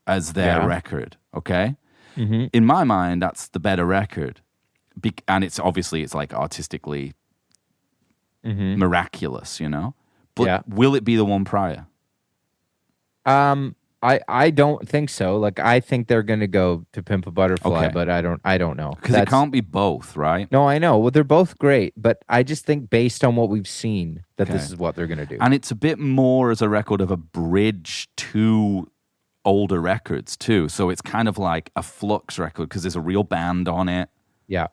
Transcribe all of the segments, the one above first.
as their record, okay? Mm-hmm. In my mind, that's the better record. And it's obviously, it's like artistically miraculous, you know? But will it be the one prior? I don't think so. Like, I think they're going to go to Pimp a Butterfly, but I don't know. Because it can't be both, right? No, I know. Well, they're both great, but I just think based on what we've seen that this is what they're going to do. And it's a bit more as a record of a bridge to older records too. So it's kind of like a flux record because there's a real band on it. Yeah.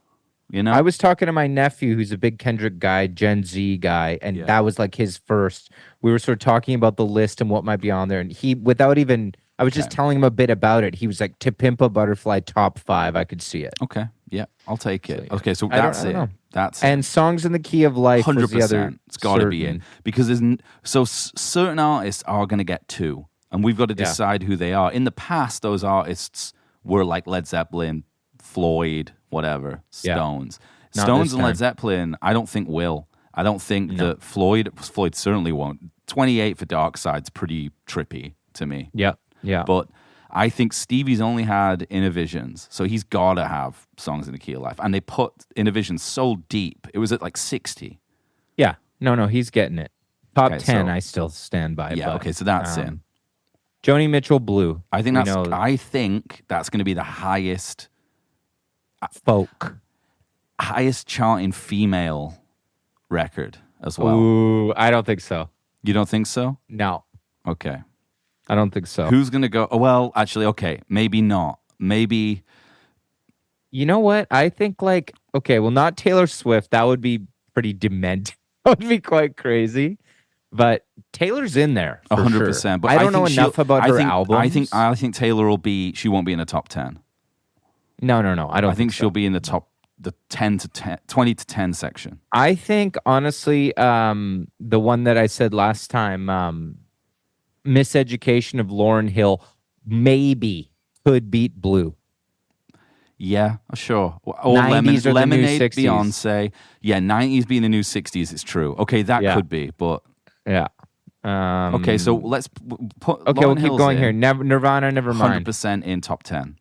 You know? I was talking to my nephew who's a big Kendrick guy, Gen Z guy, and that was like his first. We were sort of talking about the list and what might be on there, and he, without even, I was just telling him a bit about it. He was like, "To Pimp a Butterfly top 5, I could see it." Okay, yeah, I'll take it. So, okay, so that's it. That's and Songs in the Key of Life 100%. Was the other. It's got to be in because certain artists are going to get 2, and we've got to decide who they are. In the past, those artists were like Led Zeppelin, Floyd, whatever, Stones. Stones and Led Zeppelin, I don't think will. I don't think that Floyd certainly won't. 28 for Dark Side's pretty trippy to me. Yeah. But I think Stevie's only had Inner Visions, so he's got to have Songs in the Key of Life. And they put Inner Visions so deep. It was at like 60. Yeah. No, he's getting it. Top 10, I still stand by. Yeah, okay, so that's in. Joni Mitchell, Blue. I think that's going to be the highest folk. Highest charting female record as well. Ooh, I don't think so. You don't think so? No. Okay. I don't think so. Who's going to go? Oh, well, actually, okay. Maybe not. Maybe. You know what? I think not Taylor Swift. That would be pretty demented. That would be quite crazy. But Taylor's in there. 100%. Sure. But I don't know enough about her albums. I think Taylor she won't be in the top 10. No. I think she'll be in the top, the 20 to 10 section. I think, honestly, the one that I said last time, Miseducation of Lauryn Hill, maybe could beat Blue. Yeah, sure. Or 90s or Lemonade, the new 60s. Beyonce. Yeah, 90s being the new 60s, it's true. Okay, that could be, but... Yeah. Okay, so let's put okay, we'll keep going here. Nirvana, Nevermind. 100% in top 10.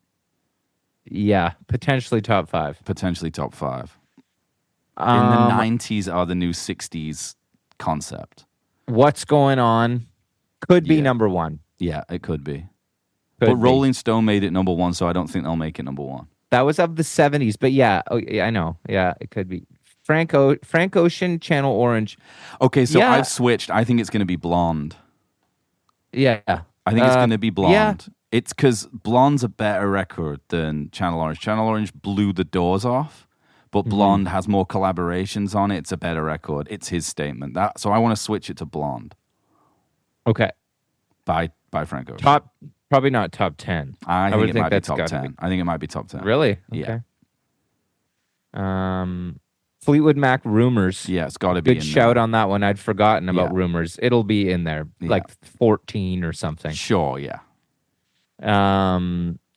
Yeah, potentially top 5. Potentially top 5. In the 90s are the new 60s concept. What's Going On could be number 1. Yeah, it could be. But Rolling Stone made it number 1, so I don't think they'll make it number 1. That was of the 70s, but yeah, I know. Yeah, it could be. Frank Ocean, Channel Orange. Okay, so I've switched. I think it's going to be Blonde. Yeah. I think it's going to be Blonde. Yeah. It's because Blonde's a better record than Channel Orange. Channel Orange blew the doors off, but Blonde has more collaborations on it. It's a better record. It's his statement. So I want to switch it to Blonde. Okay. By Frank Ocean. Probably not top 10. I think it might be top 10. I think it might be top 10. Really? Okay. Yeah. Fleetwood Mac, Rumors. Yeah, it's got to be in there. Good shout on that one. I'd forgotten about Rumors. It'll be in there, like 14 or something. Sure, yeah.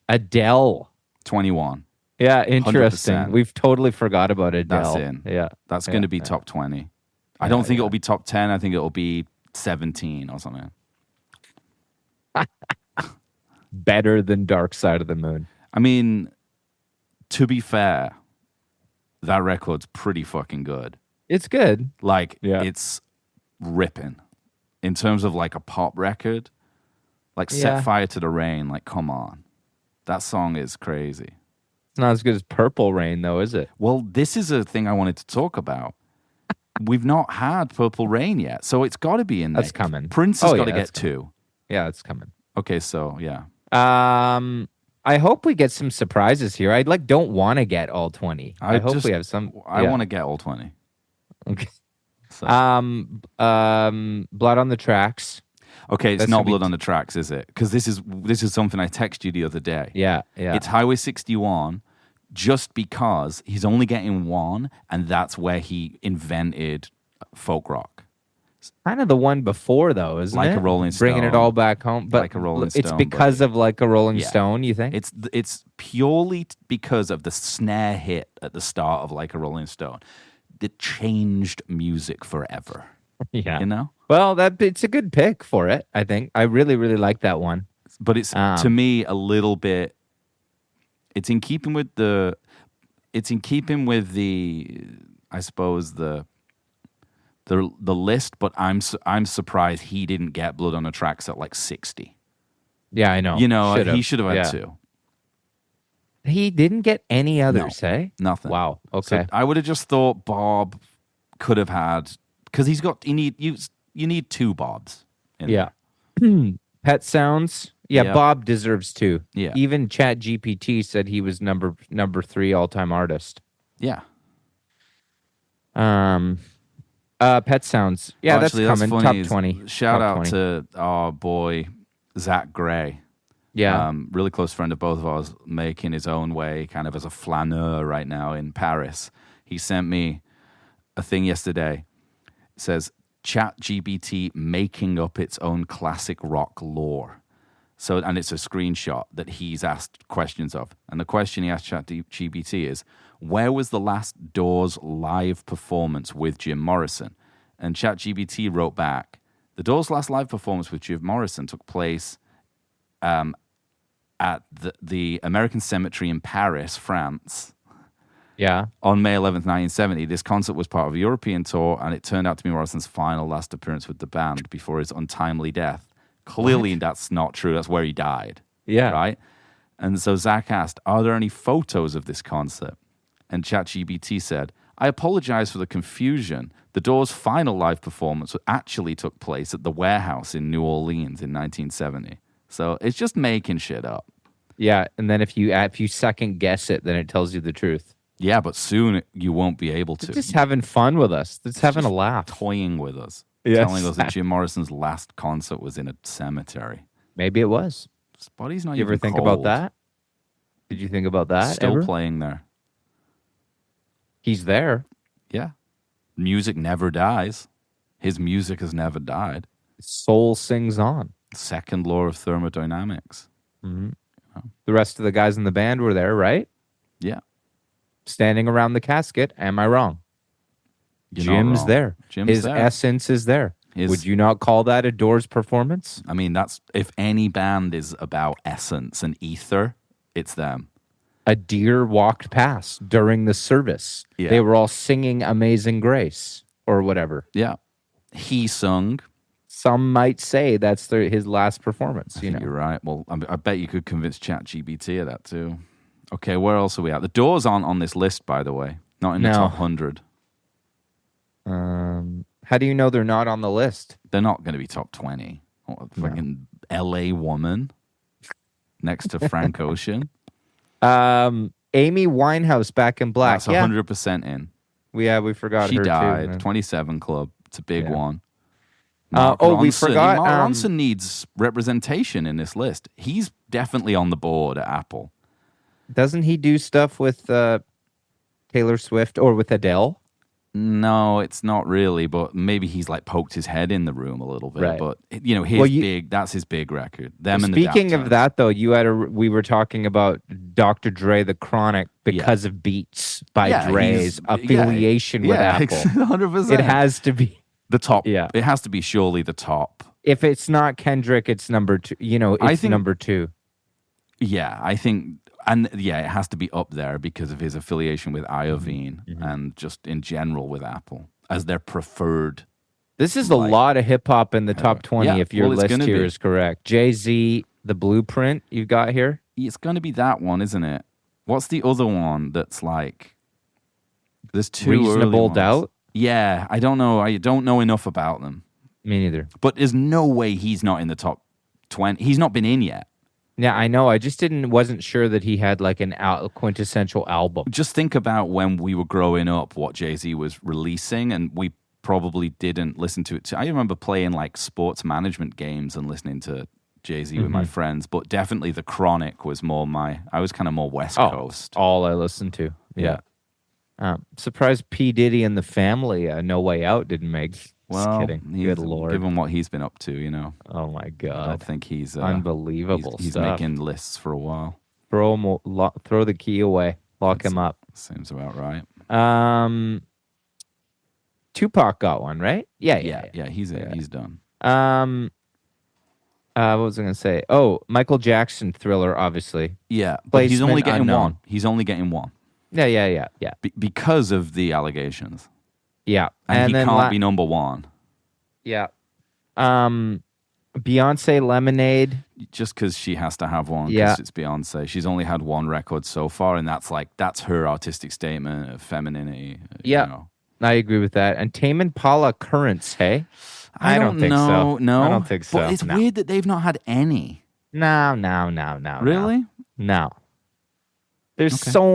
Adele. 21. Yeah, interesting. 100%. We've totally forgot about Adele. That's in. Yeah. That's going to be top 20. I don't think it'll be top 10. I think it'll be 17 or something. Better than Dark Side of the Moon. I mean, to be fair, that record's pretty fucking good. It's good. Like, it's ripping. In terms of like a pop record, like Set Fire to the Rain, like, come on. That song is crazy. It's not as good as Purple Rain, though, is it? Well, this is a thing I wanted to talk about. We've not had Purple Rain yet, so it's got to be in there. That's coming. Prince has got to get 2. Yeah, it's coming. Okay, so, yeah. I hope we get some surprises here. I don't want to get all 20. I hope we have some. I want to get all 20. Okay. So. Blood on the Tracks. Okay, it's not Blood on the Tracks, is it? Because this is something I texted you the other day. Yeah. It's Highway 61, just because he's only getting 1, and that's where he invented folk rock. Kind of the one before, though, isn't it? Like a Rolling Stone. Bringing it all back home. But like a Rolling Stone. It's because of Like a Rolling Stone, you think? It's purely because of the snare hit at the start of Like a Rolling Stone that changed music forever. Yeah. You know? Well, it's a good pick for it, I think. I really, really like that one. But it's to me a little bit. It's in keeping with the. It's in keeping with the. I suppose the list, but I'm surprised he didn't get Blood on the Tracks at like 60. Yeah, I know. He should have had 2. He didn't get any others, Nothing. Wow. Okay. So I would have just thought Bob could have had, because you need 2 Bobs. Yeah. Pet Sounds. Yeah, Bob deserves 2. Yeah. Even ChatGPT said he was number 3 all-time artist. Yeah. Pet Sounds. Yeah, actually, that's coming. Funny Top 20. Shout Top out 20. to our boy Zach Gray. Yeah. Really close friend of both of ours, making his own way kind of as a flaneur right now in Paris. He sent me a thing yesterday. It says, ChatGPT making up its own classic rock lore. So, and it's a screenshot that he's asked questions of. And the question he asked ChatGPT is, where was the last Doors live performance with Jim Morrison? And ChatGPT wrote back, the Doors' last live performance with Jim Morrison took place at the American Cemetery in Paris, France. Yeah. On May 11th, 1970. This concert was part of a European tour, and it turned out to be Morrison's final last appearance with the band before his untimely death. Clearly, that's not true. That's where he died. Yeah. Right? And so Zach asked, are there any photos of this concert? And ChatGPT said, I apologize for the confusion. The Doors' final live performance actually took place at the Warehouse in New Orleans in 1970. So it's just making shit up. Yeah, and then if you second guess it, then it tells you the truth. Yeah, but soon you won't be able to. They're just having fun with us. It's having a laugh. Toying with us. Yes. Telling us that Jim Morrison's last concert was in a cemetery. Maybe it was. His body's not Did you even ever think cold. about that? Did you think about that? Still ever? playing there. He's there. Yeah. Music never dies. His music has never died. Soul sings on. Second law of thermodynamics. Mm-hmm. The rest of the guys in the band were there, right? Yeah. Standing around the casket. Am I wrong? Jim's there. His there. essence is there. Would you not call that a Doors performance? I mean, that's if any band is about essence and ether, it's them. A deer walked past during the service. Yeah. They were all singing Amazing Grace or whatever. Yeah. He sung. Some might say that's his last performance. You're right. Well, I bet you could convince ChatGPT of that too. Okay, where else are we at? The Doors aren't on this list, by the way. Not in the top 100. How do you know they're not on the list? They're not going to be top 20. Fucking L.A. Woman next to Frank Ocean. Amy Winehouse, Back in Black. That's 100% in. We forgot she her died. too. 27 Club. It's a big one. We forgot. Mark Ronson needs representation in this list. He's definitely on the board at Apple. Doesn't he do stuff with Taylor Swift or with Adele? No, it's not really, but maybe he's like poked his head in the room a little bit. Right. But that's his big record. Speaking of that, though, we were talking about Dr. Dre, The Chronic, because of Beats by Dre's affiliation with Apple. 100%. It has to be the top. Yeah, it has to be surely the top. If it's not Kendrick, it's number 2. It's number 2. Yeah, I think. And it has to be up there because of his affiliation with Iovine and just in general with Apple as their preferred. This is a lot of hip hop in the top 20 if your list here is correct. Jay-Z, The Blueprint you've got here? It's going to be that one, isn't it? What's the other one that's like... There's 2 Reasonable Doubt? Yeah, I don't know. I don't know enough about them. Me neither. But there's no way he's not in the top 20. He's not been in yet. Yeah, I know. I just wasn't sure that he had like a quintessential album. Just think about when we were growing up, what Jay-Z was releasing, and we probably didn't listen to it. I remember playing like sports management games and listening to Jay-Z with my friends, but definitely The Chronic was I was kind of more West Coast. All I listened to. Yeah. Surprised P. Diddy and the Family, No Way Out didn't make. Well, just kidding. Good Lord. Given what he's been up to, Oh, my God. I don't think he's... unbelievable He's stuff. making lists for a while. Throw the key away. Lock him up. Seems about right. Tupac got one, right? Yeah. He's done. What was I gonna say? Oh, Michael Jackson Thriller, obviously. Yeah, but he's only Placement getting unknown. one. He's only getting one Yeah. because of the allegations, Yeah. and he then can't be number one yeah. Beyonce Lemonade. just because she has to have one. Yeah. Because it's Beyonce. She's only had one record so far, and that's her artistic statement of femininity. Yeah. You know. I agree with that. And Tame Impala Currents, hey? I don't think know. so. No, I don't think so. But it's weird that they've not had any. No. Really? No. There's Okay. so